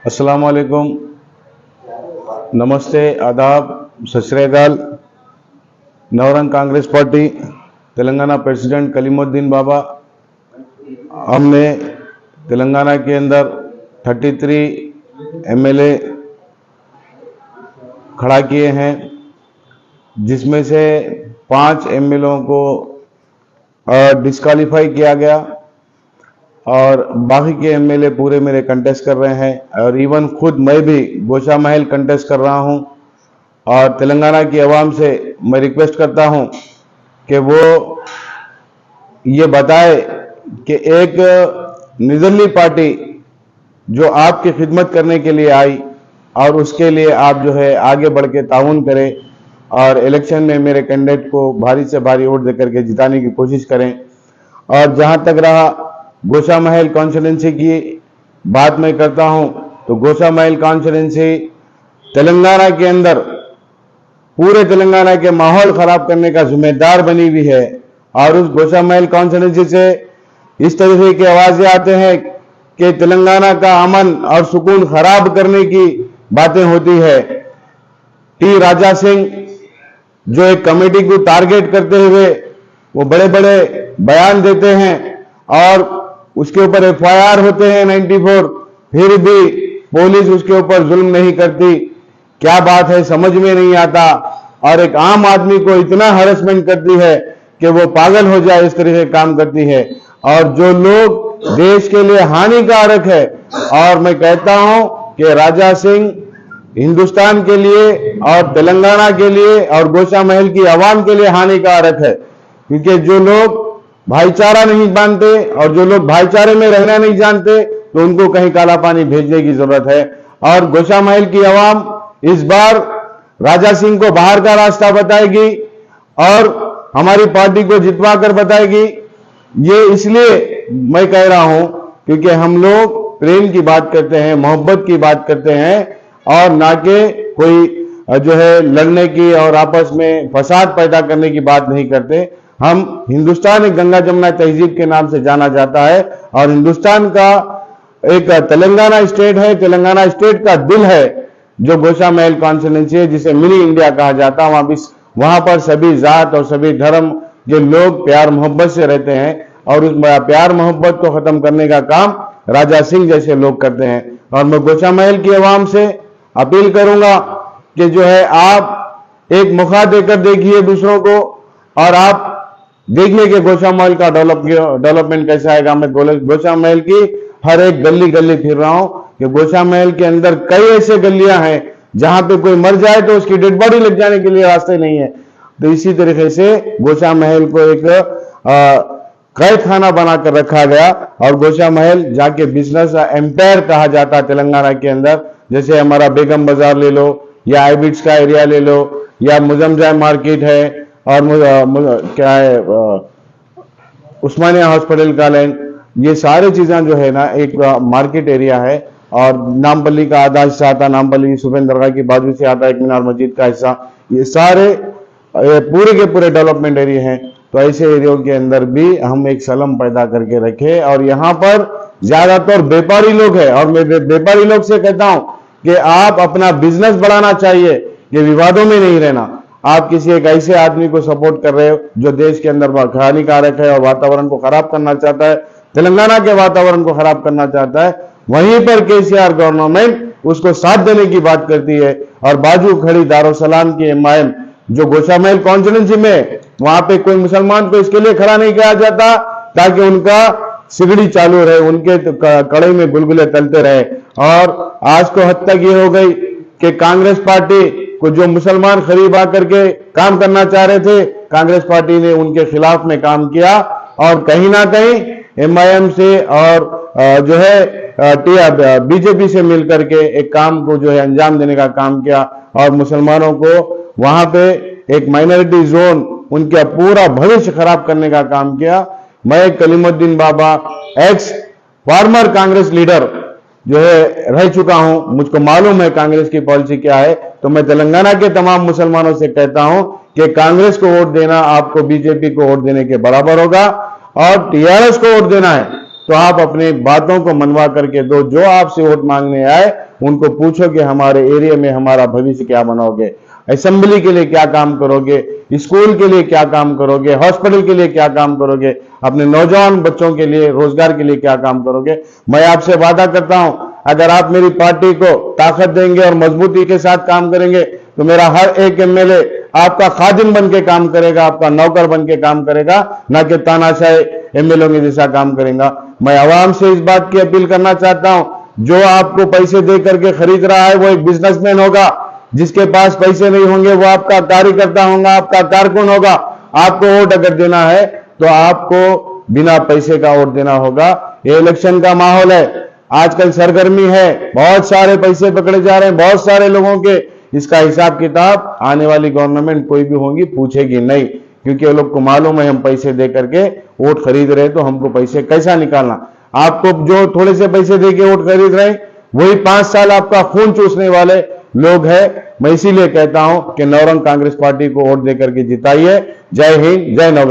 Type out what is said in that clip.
अस्सलाम वालेकुम, नमस्ते, आदाब, सत श्री अकाल। नवरंग कांग्रेस पार्टी तेलंगाना प्रेसिडेंट कलीमुद्दीन बाबा, हमने तेलंगाना के अंदर 33 एमएलए खड़ा किए हैं, जिसमें से 5 एमएलए को डिस्क्वालीफाई किया गया और बाकी के एमएलए पूरे मेरे कंटेस्ट कर रहे हैं। और इवन खुद मैं भी गोशा महल कंटेस्ट कर रहा हूं। और तेलंगाना की आवाम से मैं रिक्वेस्ट करता हूं कि वो ये बताए कि एक निर्दलीय पार्टी जो आपकी खिदमत करने के लिए आई और उसके लिए आप जो है आगे बढ़ के ताउन करें और इलेक्शन में मेरे कैंडिडेट को भारी से भारी वोट देकर के जिताने की कोशिश करें। और जहां तक रहा गोशा महल कॉन्स्टिट्यूंसी की बात मैं करता हूं, तो गोशा महल कॉन्स्टिट्यूंसी तेलंगाना के अंदर पूरे तेलंगाना के माहौल खराब करने का जिम्मेदार बनी हुई है। और उस गोशा महल कॉन्स्टिट्यूंसी से इस तरह की आवाजें आते हैं कि तेलंगाना का अमन और सुकून खराब करने की बातें होती है। टी राजा सिंह जो एक कमेटी को टारगेट करते हुए वो बड़े बड़े बयान देते हैं और उसके ऊपर एफआईआर होते हैं 94, फिर भी पुलिस उसके ऊपर जुल्म नहीं करती। क्या बात है, समझ में नहीं आता। और एक आम आदमी को इतना हरेसमेंट करती है कि वो पागल हो जाए, इस तरह से काम करती है। और जो लोग देश के लिए हानिकारक है, और मैं कहता हूं कि राजा सिंह हिंदुस्तान के लिए और तेलंगाना के लिए और गोशा महल की आवाम के लिए हानिकारक है, क्योंकि जो लोग भाईचारा नहीं मानते और जो लोग भाईचारे में रहना नहीं जानते, तो उनको कहीं काला पानी भेजने की जरूरत है। और गोशा महल की आवाम इस बार राजा सिंह को बाहर का रास्ता बताएगी और हमारी पार्टी को जितवा कर बताएगी। ये इसलिए मैं कह रहा हूं क्योंकि हम लोग प्रेम की बात करते हैं, मोहब्बत की बात करते हैं, और ना कि कोई जो है लड़ने की और आपस में फसाद पैदा करने की बात नहीं करते। हम हिंदुस्तान एक गंगा जमुना तहजीब के नाम से जाना जाता है और हिंदुस्तान का एक तेलंगाना स्टेट है, तेलंगाना स्टेट का दिल है जो गोशा महल कॉन्स्टिट्यूंसी है, जिसे मिनी इंडिया कहा जाता है। वहां पर सभी जात और सभी धर्म के लोग प्यार मोहब्बत से रहते हैं और उस प्यार मोहब्बत को खत्म करने का काम राजा सिंह जैसे लोग करते हैं। और मैं गोशा महल की आवाम से अपील करूंगा कि जो है आप एक मौका देकर देखिए दूसरों को, और आप देखिए कि गोशा महल का डेवलपमेंट कैसा आएगा। मैं गोशा महल की हर एक गली गली फिर रहा हूं कि गोशा महल के अंदर कई ऐसे गलियां हैं जहां पे कोई मर जाए तो उसकी डेड बॉडी लग जाने के लिए रास्ते नहीं है। तो इसी तरीके से गोशा महल को एक कैद खाना बनाकर रखा गया और गोशा महल जाके बिजनेस एम्पायर कहा जाता है तेलंगाना के अंदर। जैसे हमारा बेगम बाजार ले लो या आईबिट्स का एरिया ले लो या मुजम्जा मार्केट है और क्या है उस्मानिया हॉस्पिटल का लैंड, ये सारी चीजें जो है ना एक मार्केट एरिया है। और नामपल्ली का आधा हिस्सा आता है, नामपल्ली सुबेन दरगाह की बाजू से आता है एक मीनार मस्जिद का हिस्सा। ये सारे पूरे के पूरे डेवलपमेंट एरिया हैं। तो ऐसे एरियो के अंदर भी हम एक सलम पैदा करके रखे। और यहाँ पर ज्यादातर व्यापारी लोग हैं और मैं व्यापारी लोग से कहता हूं कि आप अपना बिजनेस बढ़ाना चाहिए, ये विवादों में नहीं रहना। आप किसी एक ऐसे आदमी को सपोर्ट कर रहे हो जो देश के अंदर हानिकारक है और वातावरण को खराब करना चाहता है, तेलंगाना के वातावरण को खराब करना चाहता है। वहीं पर केसीआर गवर्नमेंट उसको साथ देने की बात करती है और बाजू खड़ी दारुसलाम की एमआईएम जो गोशा महल कॉन्स्टिट्यूंसी में, वहां पे कोई मुसलमान को इसके लिए खड़ा नहीं किया जाता ताकि उनका सिगड़ी चालू रहे, उनके कड़े में गुलगुले तलते रहे। और आज को हद तक ये हो गई कि कांग्रेस पार्टी को जो मुसलमान खरीब आकर के काम करना चाह रहे थे, कांग्रेस पार्टी ने उनके खिलाफ में काम किया और कहीं ना कहीं एमआईएम से और जो है बीजेपी से मिलकर के एक काम को जो है अंजाम देने का काम किया और मुसलमानों को वहां पे एक माइनॉरिटी जोन, उनका पूरा भविष्य खराब करने का काम किया। मैं कलीमुद्दीन बाबा एक्स फॉर्मर कांग्रेस लीडर जो है रह चुका हूं, मुझको मालूम है कांग्रेस की पॉलिसी क्या है। तो मैं तेलंगाना के तमाम मुसलमानों से कहता हूं कि कांग्रेस को वोट देना आपको बीजेपी को वोट देने के बराबर होगा और टीआरएस को वोट देना है तो आप अपनी बातों को मनवा करके दो। जो आपसे वोट मांगने आए उनको पूछो कि हमारे एरिया में हमारा भविष्य क्या बनाओगे, असेंबली के लिए क्या काम करोगे, स्कूल के लिए क्या काम करोगे, हॉस्पिटल के लिए क्या काम करोगे, अपने नौजवान बच्चों के लिए रोजगार के लिए क्या काम करोगे। मैं आपसे वादा करता हूं, अगर आप मेरी पार्टी को ताकत देंगे और मजबूती के साथ काम करेंगे तो मेरा हर एक एमएलए आपका खादिम बन के काम करेगा, आपका नौकर बन के काम करेगा, ना कि तानाशाही एमएलए के जैसा काम करेगा। मैं आवाम से इस बात की अपील करना चाहता हूं, जो आपको पैसे दे करके खरीद रहा है वो एक बिजनेसमैन होगा, जिसके पास पैसे नहीं होंगे वो आपका कार्यकर्ता होगा, आपका कारकुन होगा। आपको वोट अगर देना है तो आपको बिना पैसे का वोट देना होगा। ये इलेक्शन का माहौल है, आजकल सरगर्मी है, बहुत सारे पैसे पकड़े जा रहे हैं बहुत सारे लोगों के। इसका हिसाब किताब आने वाली गवर्नमेंट कोई भी होगी पूछेगी नहीं, क्योंकि वो लोग को मालूम है हम पैसे दे करके वोट खरीद रहे हैं, तो हमको पैसे कैसा निकालना। आपको जो थोड़े से पैसे दे के वोट खरीद रहे हैं वही 5 साल आपका खून चूसने वाले लोग हैं। मैं इसीलिए कहता हूं कि नवरंग कांग्रेस पार्टी को वोट देकर के जिताइए। जय हिंद, जय नवरंग।